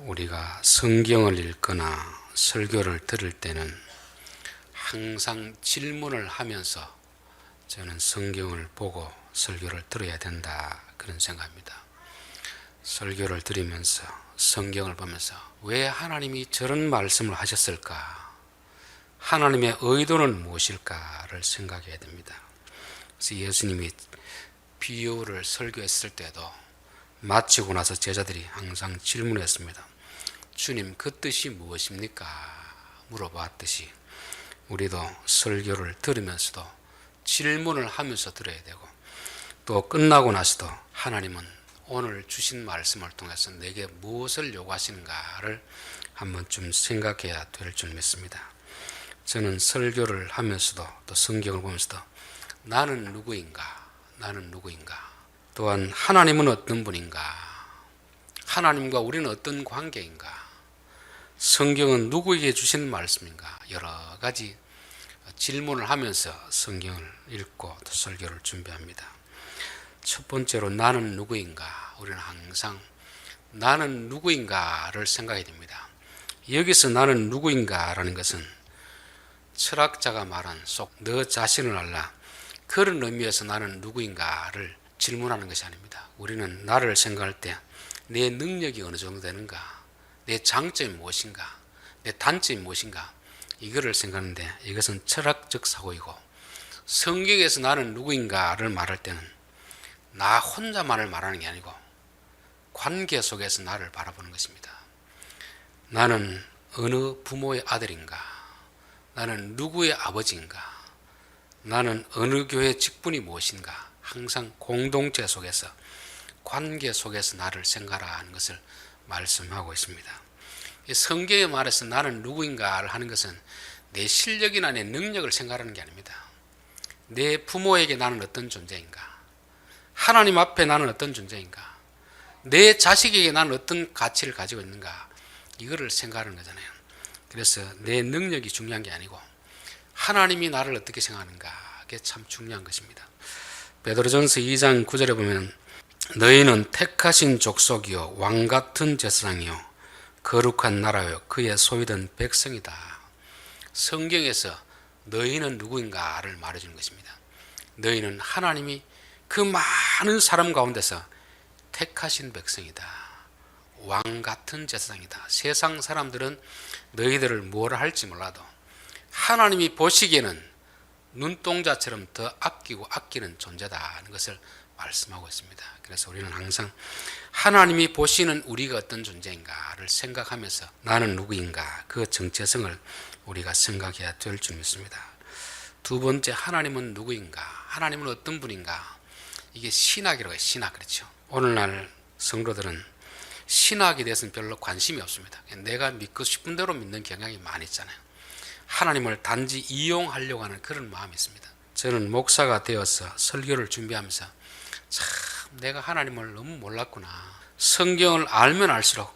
우리가 성경을 읽거나 설교를 들을 때는 항상 질문을 하면서 저는 성경을 보고 설교를 들어야 된다, 그런 생각입니다. 설교를 들으면서 성경을 보면서 왜 하나님이 저런 말씀을 하셨을까? 하나님의 의도는 무엇일까를 생각해야 됩니다. 그래서 예수님이 비유를 설교했을 때도 마치고 나서 제자들이 항상 질문했습니다. 주님, 그 뜻이 무엇입니까? 물어봤듯이 우리도 설교를 들으면서도 질문을 하면서 들어야 되고, 또 끝나고 나서도 하나님은 오늘 주신 말씀을 통해서 내게 무엇을 요구하시는가를 한번 좀 생각해야 될 줄 믿습니다. 저는 설교를 하면서도 또 성경을 보면서도 나는 누구인가? 나는 누구인가? 또한 하나님은 어떤 분인가? 하나님과 우리는 어떤 관계인가? 성경은 누구에게 주신 말씀인가? 여러 가지 질문을 하면서 성경을 읽고 또 설교를 준비합니다. 첫 번째로 나는 누구인가? 우리는 항상 나는 누구인가를 생각해야 됩니다. 여기서 나는 누구인가라는 것은 철학자가 말한 속 너 자신을 알라, 그런 의미에서 나는 누구인가를 질문하는 것이 아닙니다. 우리는 나를 생각할 때 내 능력이 어느 정도 되는가, 내 장점이 무엇인가, 내 단점이 무엇인가, 이거를 생각하는데 이것은 철학적 사고이고, 성경에서 나는 누구인가를 말할 때는 나 혼자만을 말하는 게 아니고 관계 속에서 나를 바라보는 것입니다. 나는 어느 부모의 아들인가, 나는 누구의 아버지인가, 나는 어느 교회 직분이 무엇인가, 항상 공동체 속에서 관계 속에서 나를 생각하는 것을 말씀하고 있습니다. 성경에 말해서 나는 누구인가를 하는 것은 내 실력이나 내 능력을 생각하는 게 아닙니다. 내 부모에게 나는 어떤 존재인가, 하나님 앞에 나는 어떤 존재인가, 내 자식에게 나는 어떤 가치를 가지고 있는가, 이거를 생각하는 거잖아요. 그래서 내 능력이 중요한 게 아니고 하나님이 나를 어떻게 생각하는가, 그게 참 중요한 것입니다. 베드로전서 2장 9절에 보면 너희는 택하신 족속이요 왕같은 제사장이요 거룩한 나라요 그의 소유된 백성이다. 성경에서 너희는 누구인가를 말해주는 것입니다. 너희는 하나님이 그 많은 사람 가운데서 택하신 백성이다. 왕같은 제사장이다. 세상 사람들은 너희들을 뭐라 할지 몰라도 하나님이 보시기에는 눈동자처럼 더 아끼고 아끼는 존재다 하는 것을 말씀하고 있습니다. 그래서 우리는 항상 하나님이 보시는 우리가 어떤 존재인가를 생각하면서 나는 누구인가, 그 정체성을 우리가 생각해야 될 줄 믿습니다. 두 번째, 하나님은 누구인가, 하나님은 어떤 분인가, 이게 신학이라고 해요. 신학. 그렇죠. 오늘날 성도들은 신학에 대해서는 별로 관심이 없습니다. 내가 믿고 싶은 대로 믿는 경향이 많이 있잖아요. 하나님을 단지 이용하려고 하는 그런 마음이 있습니다. 저는 목사가 되어서 설교를 준비하면서 참 내가 하나님을 너무 몰랐구나. 성경을 알면 알수록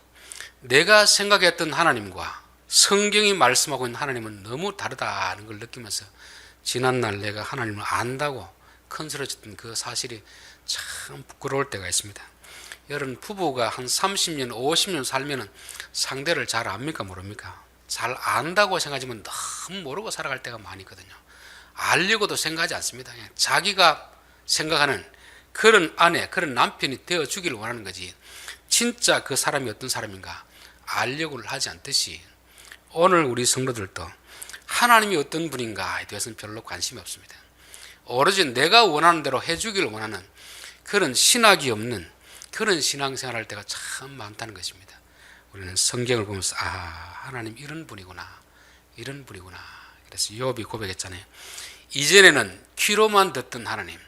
내가 생각했던 하나님과 성경이 말씀하고 있는 하나님은 너무 다르다는 걸 느끼면서 지난날 내가 하나님을 안다고 큰소리쳤던 그 사실이 참 부끄러울 때가 있습니다. 여러분, 부부가 한 30년, 50년 살면 상대를 잘 압니까, 모릅니까? 잘 안다고 생각하지만 너무 모르고 살아갈 때가 많이 있거든요. 알려고도 생각하지 않습니다. 그냥 자기가 생각하는 그런 아내, 그런 남편이 되어주기를 원하는 거지, 진짜 그 사람이 어떤 사람인가 알려고를 하지 않듯이 오늘 우리 성도들도 하나님이 어떤 분인가에 대해서는 별로 관심이 없습니다. 오로지 내가 원하는 대로 해주기를 원하는 그런 신학이 없는 그런 신앙생활 할 때가 참 많다는 것입니다. 우리는 성경을 보면서 하나님 이런 분이구나, 이런 분이구나. 그래서 욥이 고백했잖아요. 이전에는 귀로만 듣던 하나님,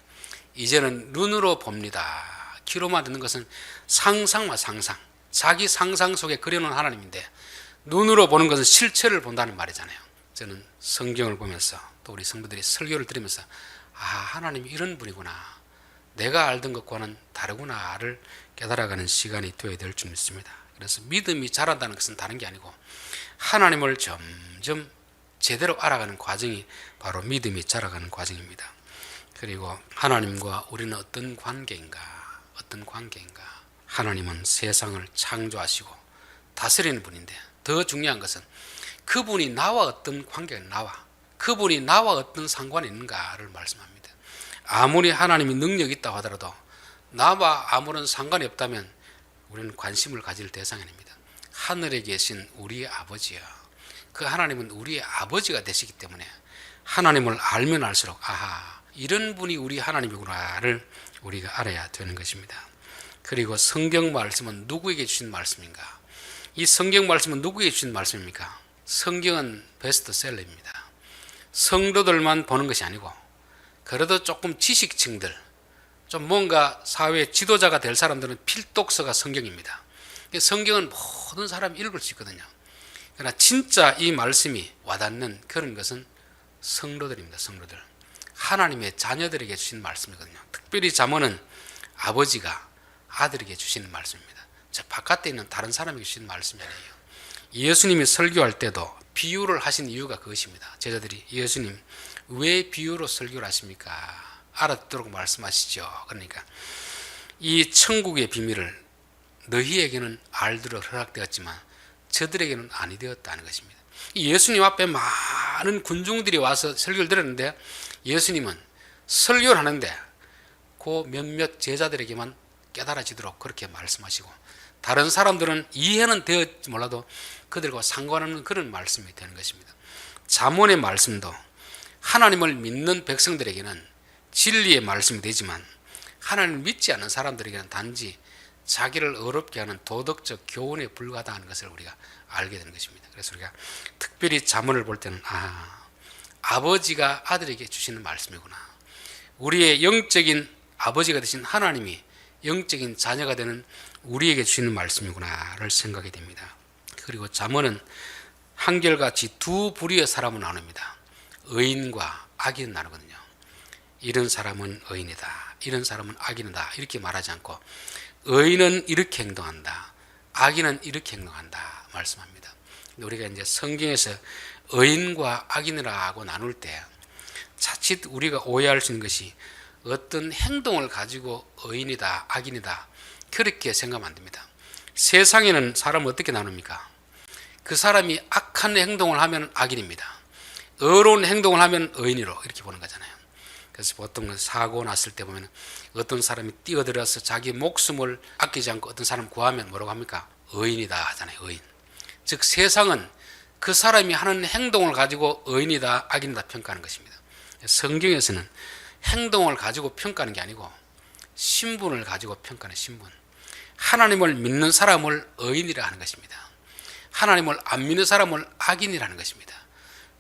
이제는 눈으로 봅니다. 귀로만 듣는 것은 상상과 상상, 자기 상상 속에 그려놓은 하나님인데 눈으로 보는 것은 실체를 본다는 말이잖아요. 저는 성경을 보면서 또 우리 성도들이 설교를 들으면서 하나님이 이런 분이구나, 내가 알던 것과는 다르구나를 깨달아가는 시간이 되어야 될 줄 믿습니다. 그래서 믿음이 자란다는 것은 다른 게 아니고 하나님을 점점 제대로 알아가는 과정이 바로 믿음이 자라가는 과정입니다. 그리고 하나님과 우리는 어떤 관계인가, 어떤 관계인가. 하나님은 세상을 창조하시고 다스리는 분인데, 더 중요한 것은 그분이 나와 어떤 관계가 그분이 나와 어떤 상관이 있는가를 말씀합니다. 아무리 하나님이 능력이 있다고 하더라도 나와 아무런 상관이 없다면 우리는 관심을 가질 대상이 아닙니다. 하늘에 계신 우리의 아버지요, 그 하나님은 우리의 아버지가 되시기 때문에 하나님을 알면 알수록 아하, 이런 분이 우리 하나님이구나를 우리가 알아야 되는 것입니다. 그리고 성경 말씀은 누구에게 주신 말씀인가? 이 성경 말씀은 누구에게 주신 말씀입니까? 성경은 베스트셀러입니다. 성도들만 보는 것이 아니고, 그래도 조금 지식층들, 좀 뭔가 사회 지도자가 될 사람들은 필독서가 성경입니다. 성경은 모든 사람이 읽을 수 있거든요. 그러나 진짜 이 말씀이 와닿는 그런 것은 성도들입니다. 성도들, 하나님의 자녀들에게 주신 말씀이거든요. 특별히 잠언은 아버지가 아들에게 주시는 말씀입니다. 저 바깥에 있는 다른 사람에게 주신 말씀이 아니에요. 예수님이 설교할 때도 비유를 하신 이유가 그것입니다. 제자들이 예수님 왜 비유로 설교를 하십니까? 알아듣도록 말씀하시죠. 그러니까 이 천국의 비밀을 너희에게는 알도록 허락되었지만 저들에게는 아니 되었다는 것입니다. 예수님 앞에 많은 군중들이 와서 설교를 들었는데 예수님은 설교를 하는데 그 몇몇 제자들에게만 깨달아지도록 그렇게 말씀하시고, 다른 사람들은 이해는 되었지 몰라도 그들과 상관없는 그런 말씀이 되는 것입니다. 잠언의 말씀도 하나님을 믿는 백성들에게는 진리의 말씀이 되지만 하나님을 믿지 않는 사람들에게는 단지 자기를 어렵게 하는 도덕적 교훈에 불과하다는 것을 우리가 알게 되는 것입니다. 그래서 우리가 특별히 잠언을 볼 때는 아버지가 아들에게 주시는 말씀이구나, 우리의 영적인 아버지가 되신 하나님이 영적인 자녀가 되는 우리에게 주시는 말씀이구나를 생각이 됩니다. 그리고 잠언은 한결같이 두 부류의 사람을 나눕니다. 의인과 악인을 나누거든요. 이런 사람은 의인이다, 이런 사람은 악인이다 이렇게 말하지 않고 의인은 이렇게 행동한다, 악인은 이렇게 행동한다 말씀합니다. 우리가 이제 성경에서 의인과 악인이라고 나눌 때 자칫 우리가 오해할 수 있는 것이 어떤 행동을 가지고 의인이다 악인이다 그렇게 생각하면 안 됩니다. 세상에는 사람을 어떻게 나눕니까? 그 사람이 악한 행동을 하면 악인입니다. 의로운 행동을 하면 의인으로 이렇게 보는 거잖아요. 그래서 보통 사고 났을 때 보면 어떤 사람이 뛰어들어서 자기 목숨을 아끼지 않고 어떤 사람 구하면 뭐라고 합니까? 의인이다 하잖아요. 의인. 즉 세상은 그 사람이 하는 행동을 가지고 의인이다 악인이다 평가하는 것입니다. 성경에서는 행동을 가지고 평가하는 게 아니고 신분을 가지고 평가하는 신분, 하나님을 믿는 사람을 의인이라 하는 것입니다. 하나님을 안 믿는 사람을 악인이라는 것입니다.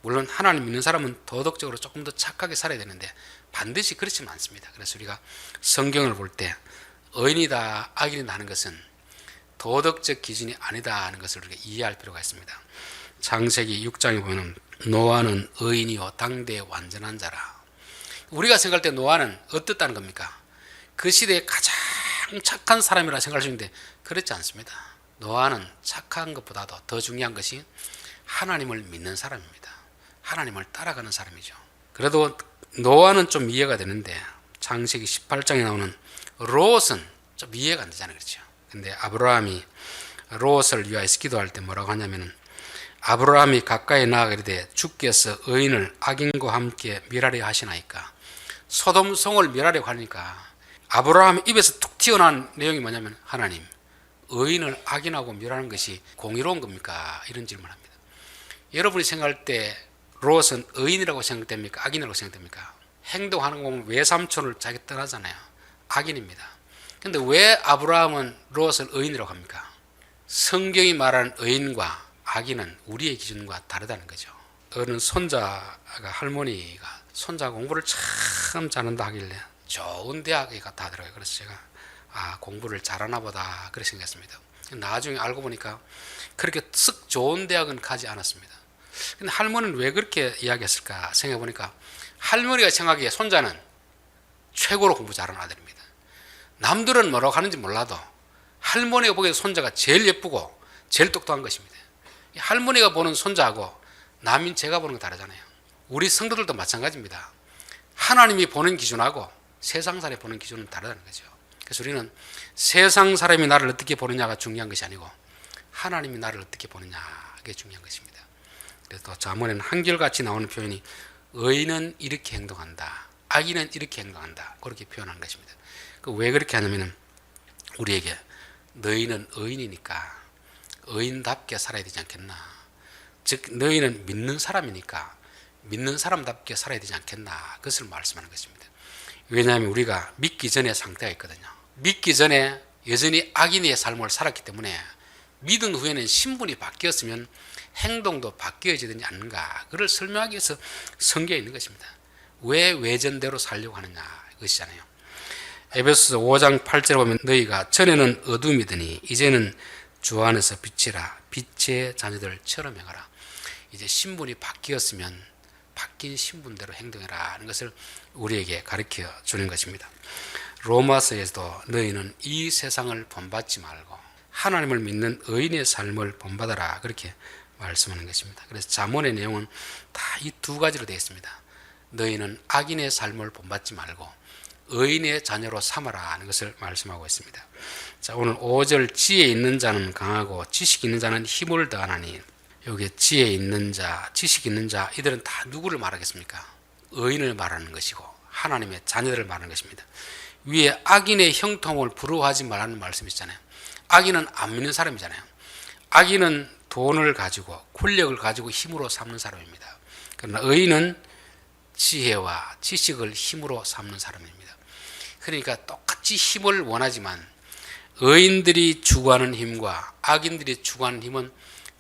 물론 하나님 믿는 사람은 도덕적으로 조금 더 착하게 살아야 되는데 반드시 그렇지는 않습니다. 그래서 우리가 성경을 볼 때 의인이다 악인이다 하는 것은 도덕적 기준이 아니다 하는 것을 우리가 이해할 필요가 있습니다. 창세기 6장에 보면 노아는 의인이요 당대의 완전한 자라. 우리가 생각할 때 노아는 어떻다는 겁니까? 그 시대에 가장 착한 사람이라 생각할 수 있는데 그렇지 않습니다. 노아는 착한 것보다도 더 중요한 것이 하나님을 믿는 사람입니다. 하나님을 따라가는 사람이죠. 그래도 노아는 좀 이해가 되는데 창세기 18장에 나오는 롯은 좀 이해가 안 되잖아요. 그렇죠? 근데 아브라함이 롯을 위하여서 기도할 때 뭐라고 하냐면은 아브라함이 가까이 나아가 이르되 주께서 의인을 악인과 함께 멸하려 하시나이까. 소돔 성을 멸하려고 하니까 아브라함 입에서 툭 튀어나온 내용이 뭐냐면 하나님 의인을 악인하고 멸하는 것이 공의로운 겁니까? 이런 질문을 합니다. 여러분이 생각할 때 롯은 의인이라고 생각됩니까? 악인이라고 생각됩니까? 행동하는 거 보면 외삼촌을 자기 떠나잖아요. 악인입니다. 근데 왜 아브라함은 롯을 의인이라고 합니까? 성경이 말하는 의인과 악인은 우리의 기준과 다르다는 거죠. 어느 손자가 할머니가 손자 공부를 참 잘한다 하길래 좋은 대학에 갔다 하더라고요. 그래서 제가 공부를 잘하나 보다 그렇게 생각했습니다. 나중에 알고 보니까 그렇게 썩 좋은 대학은 가지 않았습니다. 근데 할머니는 왜 그렇게 이야기했을까 생각해 보니까 할머니가 생각하기에 손자는 최고로 공부 잘하는 아들입니다. 남들은 뭐라고 하는지 몰라도 할머니가 보기에 손자가 제일 예쁘고 제일 똑똑한 것입니다. 할머니가 보는 손자하고 남인 제가 보는 거 다르잖아요. 우리 성도들도 마찬가지입니다. 하나님이 보는 기준하고 세상 사람이 보는 기준은 다르다는 거죠. 그래서 우리는 세상 사람이 나를 어떻게 보느냐가 중요한 것이 아니고 하나님이 나를 어떻게 보느냐, 그게 중요한 것입니다. 그래서 또 잠언에는 한결같이 나오는 표현이 의인은 이렇게 행동한다, 악인은 이렇게 행동한다, 그렇게 표현한 것입니다. 왜 그렇게 하냐면은 우리에게 너희는 의인이니까 의인답게 살아야 되지 않겠나, 즉 너희는 믿는 사람이니까 믿는 사람답게 살아야 되지 않겠나, 그것을 말씀하는 것입니다. 왜냐하면 우리가 믿기 전에 상태가 있거든요. 믿기 전에 여전히 악인의 삶을 살았기 때문에 믿은 후에는 신분이 바뀌었으면 행동도 바뀌어지지 않는가, 그걸 설명하기 위해서 성경에 있는 것입니다. 왜 외전대로 살려고 하느냐, 이것이잖아요. 에베소서 5장 8절에 보면 너희가 전에는 어둠이더니 이제는 주 안에서 빛이라, 빛의 자녀들처럼 행하라. 이제 신분이 바뀌었으면 바뀐 신분대로 행동해라 하는 것을 우리에게 가르쳐 주는 것입니다. 로마서에서도 너희는 이 세상을 본받지 말고 하나님을 믿는 의인의 삶을 본받아라, 그렇게 말씀하는 것입니다. 그래서 잠언의 내용은 다 이 두 가지로 되어 있습니다. 너희는 악인의 삶을 본받지 말고 의인의 자녀로 삼아라 하는 것을 말씀하고 있습니다. 자, 오늘 5절 지혜 있는 자는 강하고 지식 있는 자는 힘을 더하나니, 여기 지혜 있는 자, 지식 있는 자, 이들은 다 누구를 말하겠습니까? 의인을 말하는 것이고 하나님의 자녀들을 말하는 것입니다. 위에 악인의 형통을 부러워하지 말라는 말씀이 있잖아요. 악인은 안 믿는 사람이잖아요. 악인은 돈을 가지고 권력을 가지고 힘으로 삼는 사람입니다. 그러나 의인은 지혜와 지식을 힘으로 삼는 사람입니다. 그러니까 똑같이 힘을 원하지만 의인들이 추구하는 힘과 악인들이 추구하는 힘은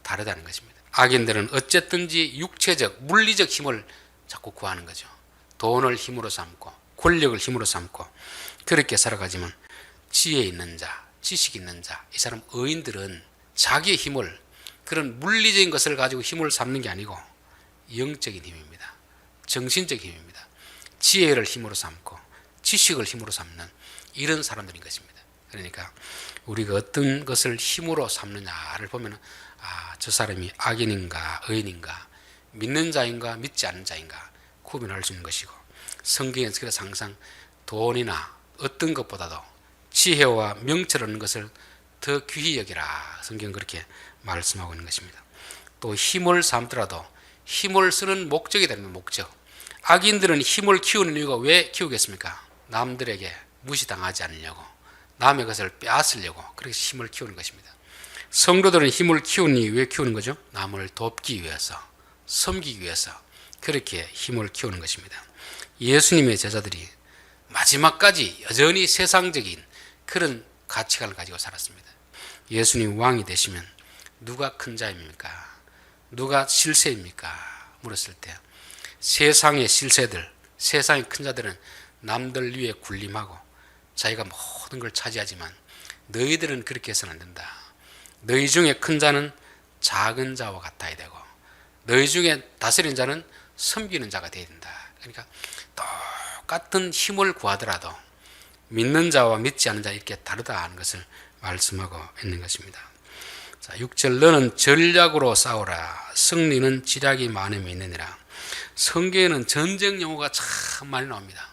다르다는 것입니다. 악인들은 어쨌든지 육체적, 물리적 힘을 자꾸 구하는 거죠. 돈을 힘으로 삼고 권력을 힘으로 삼고 그렇게 살아가지만 지혜 있는 자, 지식 있는 자, 이 사람 의인들은 자기의 힘을, 그런 물리적인 것을 가지고 힘을 삼는 게 아니고 영적인 힘입니다. 정신적 힘입니다. 지혜를 힘으로 삼고 지식을 힘으로 삼는 이런 사람들인 것입니다. 그러니까 우리가 어떤 것을 힘으로 삼느냐를 보면 저 사람이 악인인가 의인인가, 믿는 자인가 믿지 않는 자인가 구분할 수 있는 것이고, 성경에서 그래서 항상 돈이나 어떤 것보다도 지혜와 명철 얻는 것을 더 귀히 여기라, 성경은 그렇게 말씀하고 있는 것입니다. 또 힘을 삼더라도 힘을 쓰는 목적이 되는 목적. 악인들은 힘을 키우는 이유가 왜 키우겠습니까? 남들에게 무시당하지 않으려고, 남의 것을 빼앗으려고 그렇게 힘을 키우는 것입니다. 성도들은 힘을 키우는 이유 왜 키우는 거죠? 남을 돕기 위해서, 섬기기 위해서 그렇게 힘을 키우는 것입니다. 예수님의 제자들이 마지막까지 여전히 세상적인 그런 가치관을 가지고 살았습니다. 예수님 왕이 되시면 누가 큰 자입니까? 누가 실세입니까? 물었을 때 세상의 실세들, 세상의 큰 자들은 남들 위에 군림하고 자기가 모든 걸 차지하지만 너희들은 그렇게 해서는 안 된다. 너희 중에 큰 자는 작은 자와 같아야 되고 너희 중에 다스리는 자는 섬기는 자가 되어야 된다. 그러니까 똑같은 힘을 구하더라도 믿는 자와 믿지 않는 자 이렇게 다르다는 것을 말씀하고 있는 것입니다. 자, 6절 너는 전략으로 싸우라. 승리는 지략이 많음이 있느니라. 성경에는 전쟁 용어가 참 많이 나옵니다.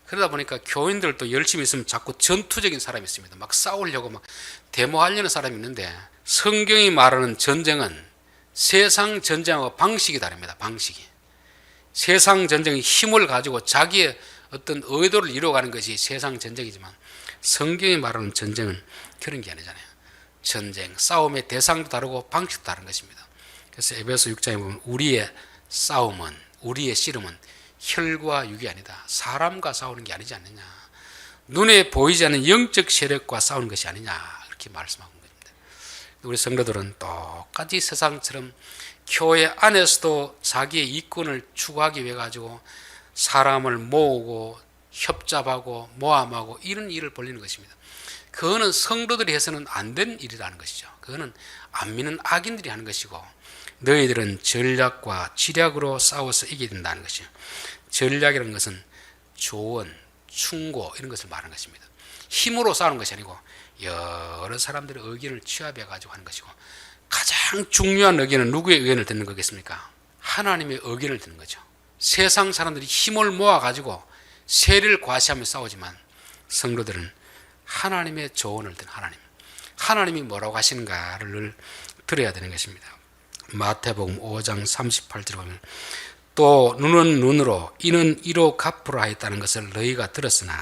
그러다 보니까 교인들도 열심히 있으면 자꾸 전투적인 사람이 있습니다. 막 싸우려고 막 데모하려는 사람이 있는데, 성경이 말하는 전쟁은 세상 전쟁하고 방식이 다릅니다. 방식이. 세상 전쟁이 힘을 가지고 자기의 어떤 의도를 이루어가는 것이 세상 전쟁이지만 성경이 말하는 전쟁은 그런 게 아니잖아요. 전쟁, 싸움의 대상도 다르고 방식도 다른 것입니다. 그래서 에베소 6장에 보면 우리의 싸움은, 우리의 씨름은 혈과 육이 아니다. 사람과 싸우는 게 아니지 않느냐. 눈에 보이지 않는 영적 세력과 싸우는 것이 아니냐. 이렇게 말씀하고 있는 겁니다. 우리 성도들은 똑같이 세상처럼 교회 안에서도 자기의 이권을 추구하기 위해 가지고 사람을 모으고 협잡하고 모함하고 이런 일을 벌이는 것입니다. 그거는 성도들이 해서는 안 된 일이라는 것이죠. 그거는 안 믿는 악인들이 하는 것이고, 너희들은 전략과 지략으로 싸워서 이기게 된다는 것이죠. 전략이라는 것은 조언, 충고 이런 것을 말하는 것입니다. 힘으로 싸우는 것이 아니고 여러 사람들의 의견을 취합해 가지고 하는 것이고, 가장 중요한 의견은 누구의 의견을 듣는 거겠습니까? 하나님의 의견을 듣는 거죠. 세상 사람들이 힘을 모아 가지고 세를 과시하며 싸우지만 성도들은 하나님의 조언을 듣는, 하나님이 뭐라고 하시는가를 들어야 되는 것입니다. 마태복음 5장 38절에 보면 또 눈은 눈으로 이는 이로 갚으라 했다는 것을 너희가 들었으나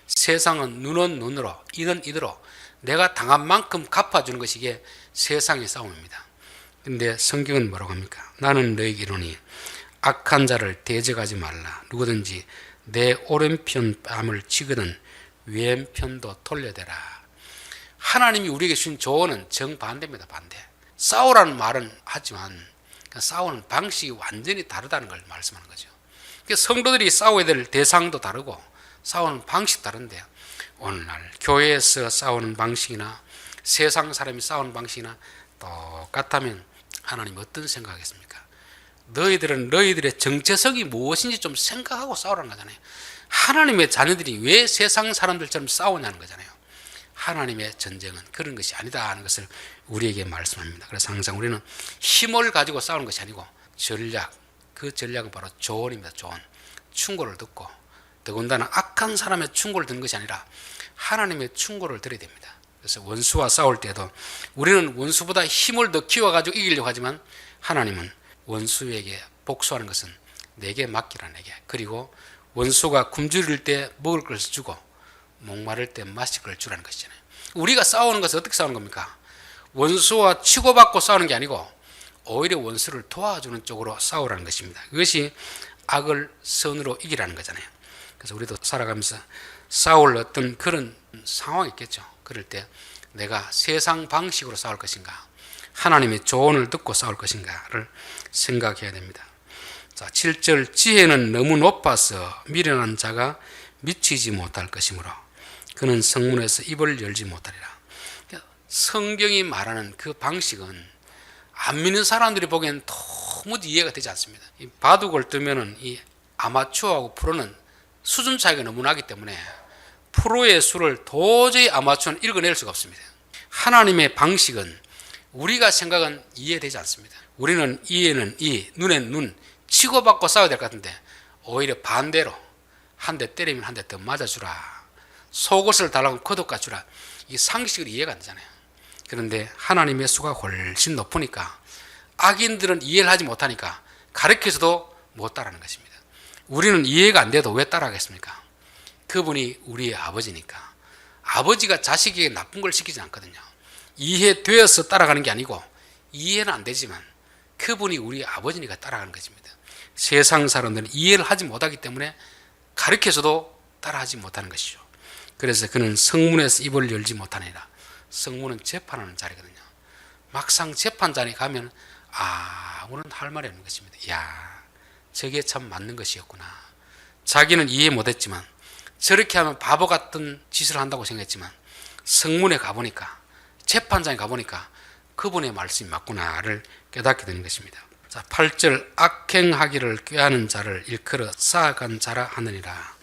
세상은 눈은 눈으로 이는 이대로 내가 당한 만큼 갚아주는 것이 이게 세상의 싸움입니다. 근데 성경은 뭐라고 합니까? 나는 너희에게 이르노니 악한 자를 대적하지 말라. 누구든지 내 오른편 뺨을 치거든 왼편도 돌려대라. 하나님이 우리에게 주신 조언은 정반대입니다. 반대. 싸우라는 말은 하지만 싸우는 방식이 완전히 다르다는 걸 말씀하는 거죠. 성도들이 싸워야 될 대상도 다르고 싸우는 방식도 다른데 오늘날 교회에서 싸우는 방식이나 세상 사람이 싸우는 방식이나 똑같다면 하나님 어떤 생각하겠습니까? 너희들은 너희들의 정체성이 무엇인지 좀 생각하고 싸우라는 거잖아요. 하나님의 자녀들이 왜 세상 사람들처럼 싸우냐는 거잖아요. 하나님의 전쟁은 그런 것이 아니다 하는 것을 우리에게 말씀합니다. 그래서 항상 우리는 힘을 가지고 싸우는 것이 아니고 전략, 그 전략은 바로 조언입니다. 조언. 충고를 듣고 더군다나 악한 사람의 충고를 듣는 것이 아니라 하나님의 충고를 들어야 됩니다. 그래서 원수와 싸울 때도 우리는 원수보다 힘을 더 키워가지고 이기려고 하지만 하나님은 원수에게 복수하는 것은 내게 맡기라. 내게. 그리고 원수가 굶주릴 때 먹을 것을 주고 목마를 때 마실 걸 주라는 것이잖아요. 우리가 싸우는 것은 어떻게 싸우는 겁니까? 원수와 치고받고 싸우는 게 아니고 오히려 원수를 도와주는 쪽으로 싸우라는 것입니다. 그것이 악을 선으로 이기라는 거잖아요. 그래서 우리도 살아가면서 싸울 어떤 그런 상황이 있겠죠. 그럴 때 내가 세상 방식으로 싸울 것인가, 하나님의 조언을 듣고 싸울 것인가를 생각해야 됩니다. 자, 7절 지혜는 너무 높아서 미련한 자가 미치지 못할 것이므로 그는 성문에서 입을 열지 못하리라. 성경이 말하는 그 방식은 안 믿는 사람들이 보기엔 도무지 이해가 되지 않습니다. 이 바둑을 뜨면은 이 아마추어하고 프로는 수준 차이가 너무 나기 때문에 프로의 수를 도저히 아마추어는 읽어낼 수가 없습니다. 하나님의 방식은 우리가 생각은 이해되지 않습니다. 우리는 이에는 이, 눈엔 눈, 치고받고 싸워야 될 것 같은데 오히려 반대로 한 대 때리면 한 대 더 맞아주라. 속옷을 달라고 겉옷 주라. 이 상식을 이해가 안 되잖아요. 그런데 하나님의 수가 훨씬 높으니까 악인들은 이해를 하지 못하니까 가르쳐서도 못 따라하는 것입니다. 우리는 이해가 안 돼도 왜 따라하겠습니까? 그분이 우리의 아버지니까. 아버지가 자식에게 나쁜 걸 시키지 않거든요. 이해되어서 따라가는 게 아니고 이해는 안 되지만 그분이 우리의 아버지니까 따라가는 것입니다. 세상 사람들은 이해를 하지 못하기 때문에 가르쳐서도 따라하지 못하는 것이죠. 그래서 그는 성문에서 입을 열지 못하니라. 성문은 재판하는 자리거든요. 막상 재판장에 가면 아무런 할 말이 없는 것입니다. 야, 저게 참 맞는 것이었구나. 자기는 이해 못했지만 저렇게 하면 바보 같은 짓을 한다고 생각했지만 성문에 가보니까, 재판장에 가보니까 그분의 말씀이 맞구나를 깨닫게 되는 것입니다. 자, 8절 악행하기를 꾀하는 자를 일컬어 쌓아간 자라 하느니라.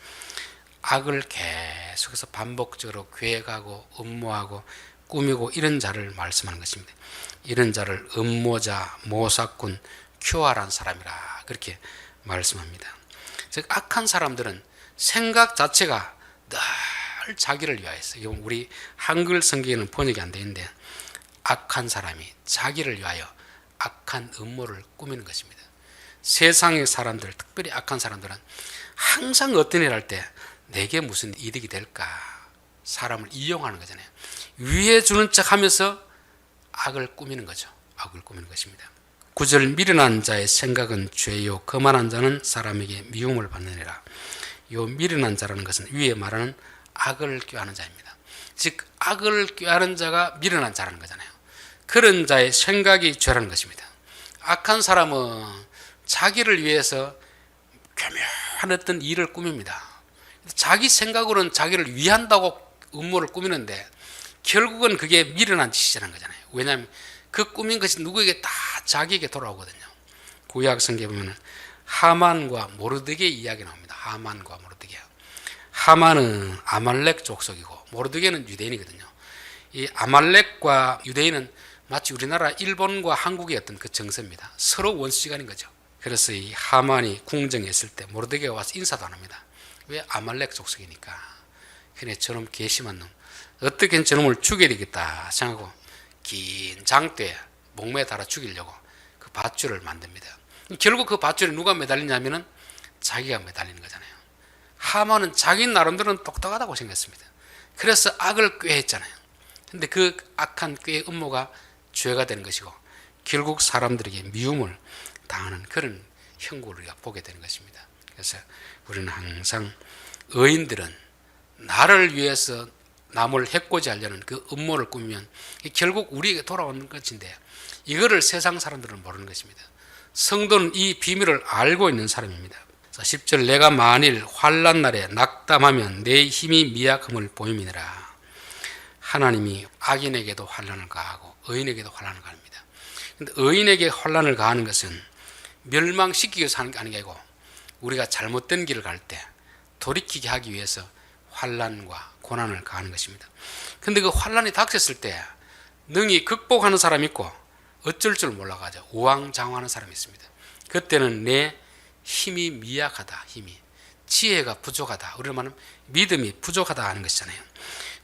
악을 계속해서 반복적으로 계획하고 음모하고 꾸미고 이런 자를 말씀하는 것입니다. 이런 자를 음모자, 모사꾼, 큐아란 사람이라 그렇게 말씀합니다. 즉 악한 사람들은 생각 자체가 늘 자기를 위하여서, 우리 한글 성경에는 번역이 안 되는데 악한 사람이 자기를 위하여 악한 음모를 꾸미는 것입니다. 세상의 사람들, 특별히 악한 사람들은 항상 어떤 일을 할 때 내게 무슨 이득이 될까 사람을 이용하는 거잖아요. 위해 주는 척 하면서 악을 꾸미는 거죠. 악을 꾸미는 것입니다. 9절 미련한 자의 생각은 죄요 거만한 자는 사람에게 미움을 받느니라. 요 미련한 자라는 것은 위에 말하는 악을 꾀하는 자입니다. 즉 악을 꾀하는 자가 미련한 자라는 거잖아요. 그런 자의 생각이 죄라는 것입니다. 악한 사람은 자기를 위해서 교묘한 어떤 일을 꾸밉니다. 자기 생각으로는 자기를 위한다고 음모를 꾸미는데 결국은 그게 미련한 짓이라는 거잖아요. 왜냐하면 그 꾸민 것이 누구에게 다 자기에게 돌아오거든요. 구약 성경에 보면 하만과 모르드게 이야기 나옵니다. 하만과 모르드게. 하만은 아말렉 족속이고 모르드게는 유대인이거든요. 이 아말렉과 유대인은 마치 우리나라 일본과 한국의 어떤 그 정세입니다. 서로 원수지간인 거죠. 그래서 이 하만이 궁정에 있을 때 모르드게가 와서 인사도 안 합니다. 왜? 아말렉 족속이니까. 그래 저놈 괘씸한 놈, 어떻게든 저놈을 죽여야 되겠다 생각하고 긴 장대에 목매에 달아 죽이려고 그 밧줄을 만듭니다. 결국 그 밧줄에 누가 매달리냐면은 자기가 매달리는 거잖아요. 하만은 자기 나름대로는 똑똑하다고 생각했습니다. 그래서 악을 꾀했잖아요. 근데 그 악한 꾀의 음모가 죄가 되는 것이고 결국 사람들에게 미움을 당하는 그런 형국을 우리가 보게 되는 것입니다. 그래서 우리는 항상 의인들은 나를 위해서 남을 해코지 하려는 그 음모를 꾸미면 결국 우리에게 돌아오는 것인데 이거를 세상 사람들은 모르는 것입니다. 성도는 이 비밀을 알고 있는 사람입니다. 10절 내가 만일 환난 날에 낙담하면 내 힘이 미약함을 보임이니라. 하나님이 악인에게도 환난을 가하고 의인에게도 환난을 가합니다. 근데 의인에게 환난을 가하는 것은 멸망시키기 위해서 하는 게 아니고 우리가 잘못된 길을 갈 때 돌이키게 하기 위해서 환난과 고난을 가하는 것입니다. 근데 그 환난이 닥쳤을 때 능히 극복하는 사람이 있고 어쩔 줄 몰라가지고 우왕좌왕하는 사람이 있습니다. 그때는 내 힘이 미약하다, 힘이 지혜가 부족하다, 우리로 말하면 믿음이 부족하다 하는 것이잖아요.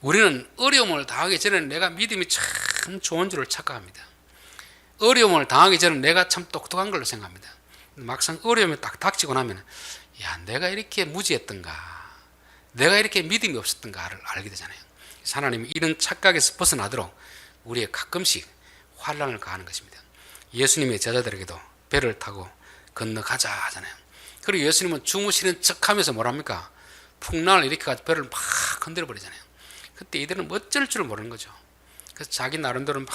우리는 어려움을 당하기 전에 내가 믿음이 참 좋은 줄을 착각합니다. 어려움을 당하기 전에 내가 참 똑똑한 걸로 생각합니다. 막상 어려움이 딱 닥치고 나면 야, 내가 이렇게 무지했던가, 내가 이렇게 믿음이 없었던가를 알게 되잖아요. 하나님이 이런 착각에서 벗어나도록 우리의 가끔씩 환난을 가하는 것입니다. 예수님의 제자들에게도 배를 타고 건너가자 하잖아요. 그리고 예수님은 주무시는 척하면서 뭐랍니까? 풍랑을 일으켜서 배를 막 흔들어 버리잖아요. 그때 이들은 어쩔 줄 모르는 거죠. 그래서 자기 나름대로 막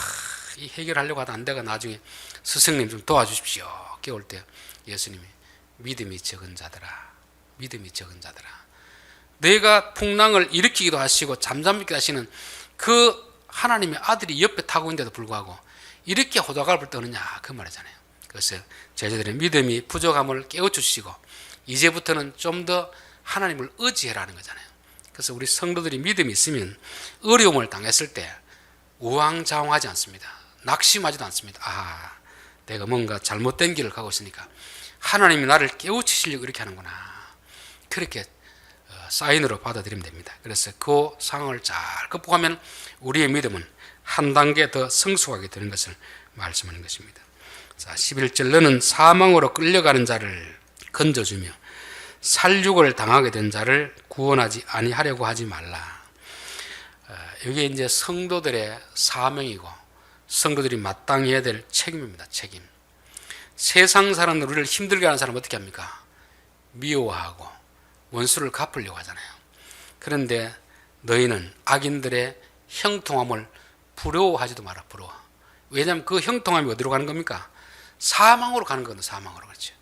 해결하려고 하다 안 되가 나중에 스승님 좀 도와주십시오 깨울 때 예수님이 믿음이 적은 자들아, 믿음이 적은 자들아, 내가 풍랑을 일으키기도 하시고 잠잠기도 하시는 그 하나님의 아들이 옆에 타고 있는데도 불구하고 이렇게 호들갑을 떠느냐 그 말이잖아요. 그래서 제자들의 믿음이 부족함을 깨우쳐주시고 이제부터는 좀 더 하나님을 의지해라는 거잖아요. 그래서 우리 성도들이 믿음이 있으면 어려움을 당했을 때 우왕좌왕하지 않습니다. 낙심하지도 않습니다. 아, 내가 뭔가 잘못된 길을 가고 있으니까 하나님이 나를 깨우치시려고 이렇게 하는구나. 그렇게 사인으로 받아들이면 됩니다. 그래서 그 상황을 잘 극복하면 우리의 믿음은 한 단계 더 성숙하게 되는 것을 말씀하는 것입니다. 자, 11절 너는 사망으로 끌려가는 자를 건져주며 살육을 당하게 된 자를 구원하지 아니하려고 하지 말라. 이게 이제 성도들의 사명이고 성도들이 마땅히 해야 될 책임입니다. 책임. 세상 사람들 우리를 힘들게 하는 사람은 어떻게 합니까? 미워하고 원수를 갚으려고 하잖아요. 그런데 너희는 악인들의 형통함을 부러워하지도 마라. 부러워. 왜냐하면 그 형통함이 어디로 가는 겁니까? 사망으로 가는 거거든요. 사망으로. 그렇죠.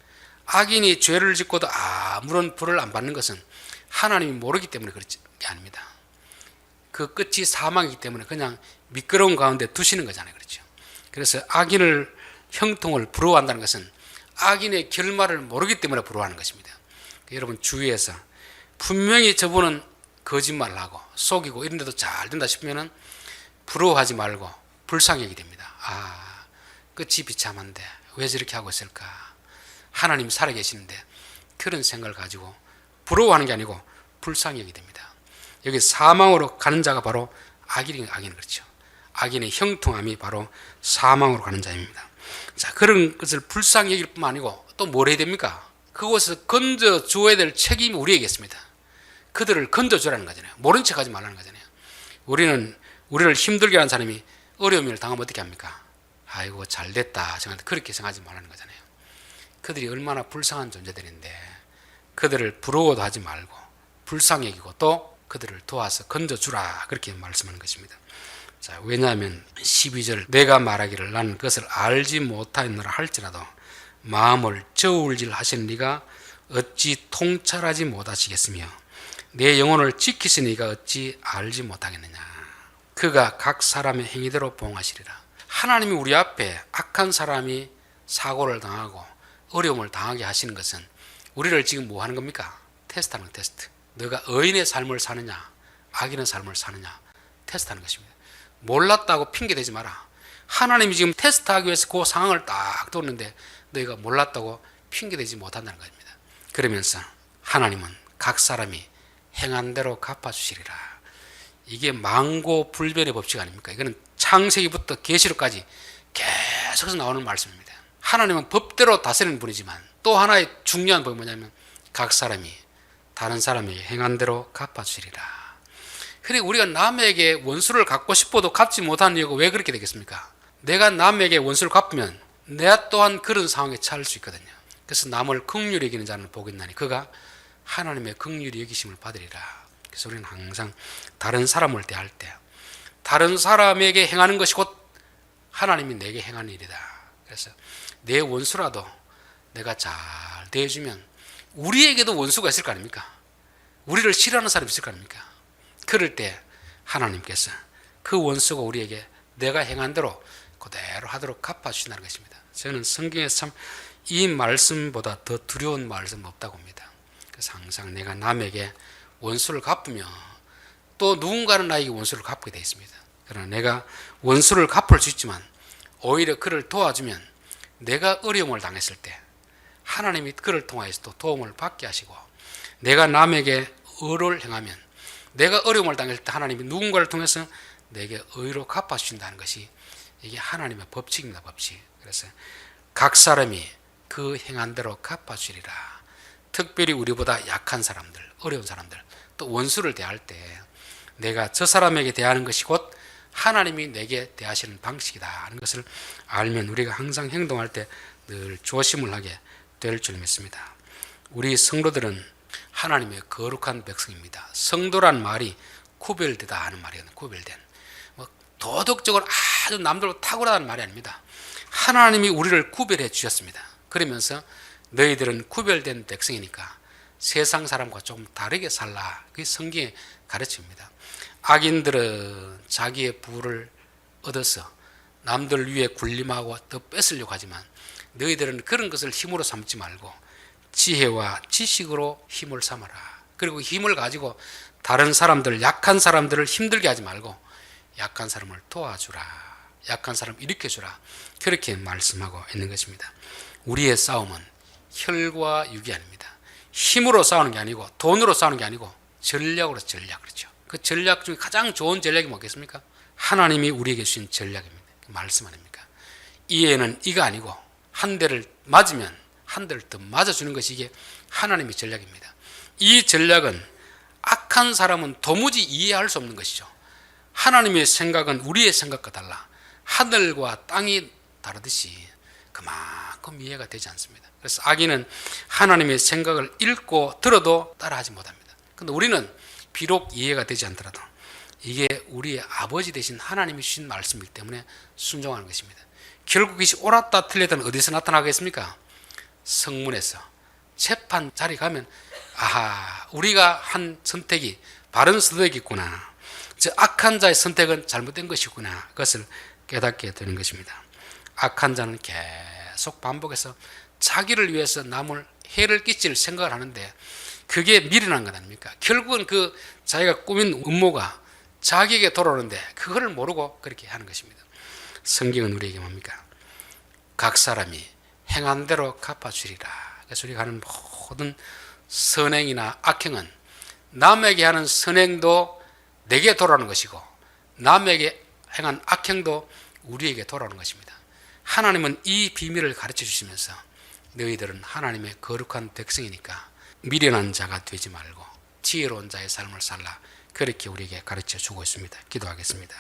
악인이 죄를 짓고도 아무런 벌을 안 받는 것은 하나님이 모르기 때문에 그렇지 아닙니다. 그 끝이 사망이기 때문에 그냥 미끄러운 가운데 두시는 거잖아요. 그렇죠. 그래서 악인을 형통을 부러워한다는 것은 악인의 결말을 모르기 때문에 부러워하는 것입니다. 여러분 주위에서 분명히 저분은 거짓말을 하고 속이고 이런 데도 잘 된다 싶으면 부러워하지 말고 불쌍히 여기게 됩니다. 아, 끝이 비참한데 왜 저렇게 하고 있을까? 하나님이 살아계시는데 그런 생각을 가지고 부러워하는 게 아니고 불쌍히 여기게 됩니다. 여기 사망으로 가는 자가 바로 악인 그렇죠. 악인의 형통함이 바로 사망으로 가는 자입니다. 자, 그런 것을 불쌍히 여길 뿐만 아니고 또 뭘 해야 됩니까? 그곳에서 건져줘야 될 책임이 우리에게 있습니다. 그들을 건져주라는 거잖아요. 모른 척 하지 말라는 거잖아요. 우리를 힘들게 하는 사람이 어려움을 당하면 어떻게 합니까? 아이고 잘됐다 그렇게 생각하지 말라는 거잖아요. 그들이 얼마나 불쌍한 존재들인데 그들을 부러워도 하지 말고 불쌍히 여기고 또 그들을 도와서 건져주라 그렇게 말씀하는 것입니다. 자, 왜냐하면 12절 내가 말하기를 나는 그것을 알지 못하였노라 할지라도 마음을 저울질 하시는 이가 어찌 통찰하지 못하시겠으며 내 영혼을 지키시는 이가 어찌 알지 못하겠느냐. 그가 각 사람의 행위대로 보응하시리라. 하나님이 우리 앞에 악한 사람이 사고를 당하고 어려움을 당하게 하시는 것은 우리를 지금 뭐 하는 겁니까? 테스트하는 테스트. 너가 의인의 삶을 사느냐 악인의 삶을 사느냐 테스트하는 것입니다. 몰랐다고 핑계대지 마라. 하나님이 지금 테스트하기 위해서 그 상황을 딱 뒀는데 너희가 몰랐다고 핑계대지 못한다는 것입니다. 그러면서 하나님은 각 사람이 행한 대로 갚아주시리라. 이게 망고불변의 법칙 아닙니까? 이거는 창세기부터 계시록까지 계속해서 나오는 말씀입니다. 하나님은 법대로 다스리는 분이지만 또 하나의 중요한 법이 뭐냐면 각 사람이 다른 사람에게 행한 대로 갚아주리라. 그리고 우리가 남에게 원수를 갚고 싶어도 갚지 못하는 이유가 왜 그렇게 되겠습니까? 내가 남에게 원수를 갚으면 내가 또한 그런 상황에 처할 수 있거든요. 그래서 남을 긍휼히 여기는 자는 복이 있나니 그가 하나님의 긍휼히 여기심을 받으리라. 그래서 우리는 항상 다른 사람을 대할 때 다른 사람에게 행하는 것이 곧 하나님이 내게 행하는 일이다. 그래서 내 원수라도 내가 잘 대해주면 우리에게도 원수가 있을 거 아닙니까? 우리를 싫어하는 사람이 있을 거 아닙니까? 그럴 때 하나님께서 그 원수가 우리에게 내가 행한 대로 그대로 하도록 갚아주신다는 것입니다. 저는 성경에서 참 이 말씀보다 더 두려운 말씀 없다고 봅니다. 그래서 항상 내가 남에게 원수를 갚으며 또 누군가는 나에게 원수를 갚게 되어 있습니다. 그러나 내가 원수를 갚을 수 있지만 오히려 그를 도와주면 내가 어려움을 당했을 때 하나님이 그를 통하여서 또 도움을 받게 하시고 내가 남에게 의를 행하면 내가 어려움을 당할 때 하나님이 누군가를 통해서 내게 의로 갚아주신다는 것이 이게 하나님의 법칙입니다. 법칙. 그래서 각 사람이 그 행한 대로 갚아주리라. 특별히 우리보다 약한 사람들, 어려운 사람들, 또 원수를 대할 때 내가 저 사람에게 대하는 것이 곧 하나님이 내게 대하시는 방식이다 하는 것을 알면 우리가 항상 행동할 때 늘 조심을 하게 될 줄 믿습니다. 우리 성도들은 하나님의 거룩한 백성입니다. 성도란 말이 구별되다 하는 말이거든요. 구별된. 도덕적으로 아주 남들보다 탁월하다는 말이 아닙니다. 하나님이 우리를 구별해 주셨습니다. 그러면서 너희들은 구별된 백성이니까 세상 사람과 조금 다르게 살라. 그게 성경의 가르침입니다. 악인들은 자기의 부를 얻어서 남들 위에 군림하고 더 뺏으려고 하지만 너희들은 그런 것을 힘으로 삼지 말고 지혜와 지식으로 힘을 삼아라. 그리고 힘을 가지고 다른 사람들, 약한 사람들을 힘들게 하지 말고 약한 사람을 도와주라. 약한 사람을 일으켜주라. 그렇게 말씀하고 있는 것입니다. 우리의 싸움은 혈과 육이 아닙니다. 힘으로 싸우는 게 아니고 돈으로 싸우는 게 아니고 전략으로 전략. 그렇죠. 그 전략 중에 가장 좋은 전략이 뭐겠습니까? 하나님이 우리에게 주신 전략입니다. 그 말씀 아닙니까? 이에는 이가 아니고 한 대를 맞으면 한 대를 더 맞아주는 것이 이게 하나님의 전략입니다. 이 전략은 악한 사람은 도무지 이해할 수 없는 것이죠. 하나님의 생각은 우리의 생각과 달라 하늘과 땅이 다르듯이 그만큼 이해가 되지 않습니다. 그래서 악인은 하나님의 생각을 읽고 들어도 따라하지 못합니다. 그런데 우리는 비록 이해가 되지 않더라도 이게 우리의 아버지 되신 하나님이 주신 말씀이기 때문에 순종하는 것입니다. 결국 이것이 옳았다 틀렸다는 어디서 나타나겠습니까? 성문에서 재판 자리 가면 아하, 우리가 한 선택이 바른 선택이구나, 저 악한 자의 선택은 잘못된 것이구나, 그것을 깨닫게 되는 것입니다. 악한 자는 계속 반복해서 자기를 위해서 남을 해를 끼칠 생각을 하는데 그게 미련한 것 아닙니까? 결국은 그 자기가 꾸민 음모가 자기에게 돌아오는데 그거를 모르고 그렇게 하는 것입니다. 성경은 우리에게 뭡니까? 각 사람이 행한 대로 갚아주리라. 그래서 우리가 하는 모든 선행이나 악행은 남에게 하는 선행도 내게 돌아오는 것이고 남에게 행한 악행도 우리에게 돌아오는 것입니다. 하나님은 이 비밀을 가르쳐 주시면서 너희들은 하나님의 거룩한 백성이니까 미련한 자가 되지 말고 지혜로운 자의 삶을 살라, 그렇게 우리에게 가르쳐 주고 있습니다. 기도하겠습니다.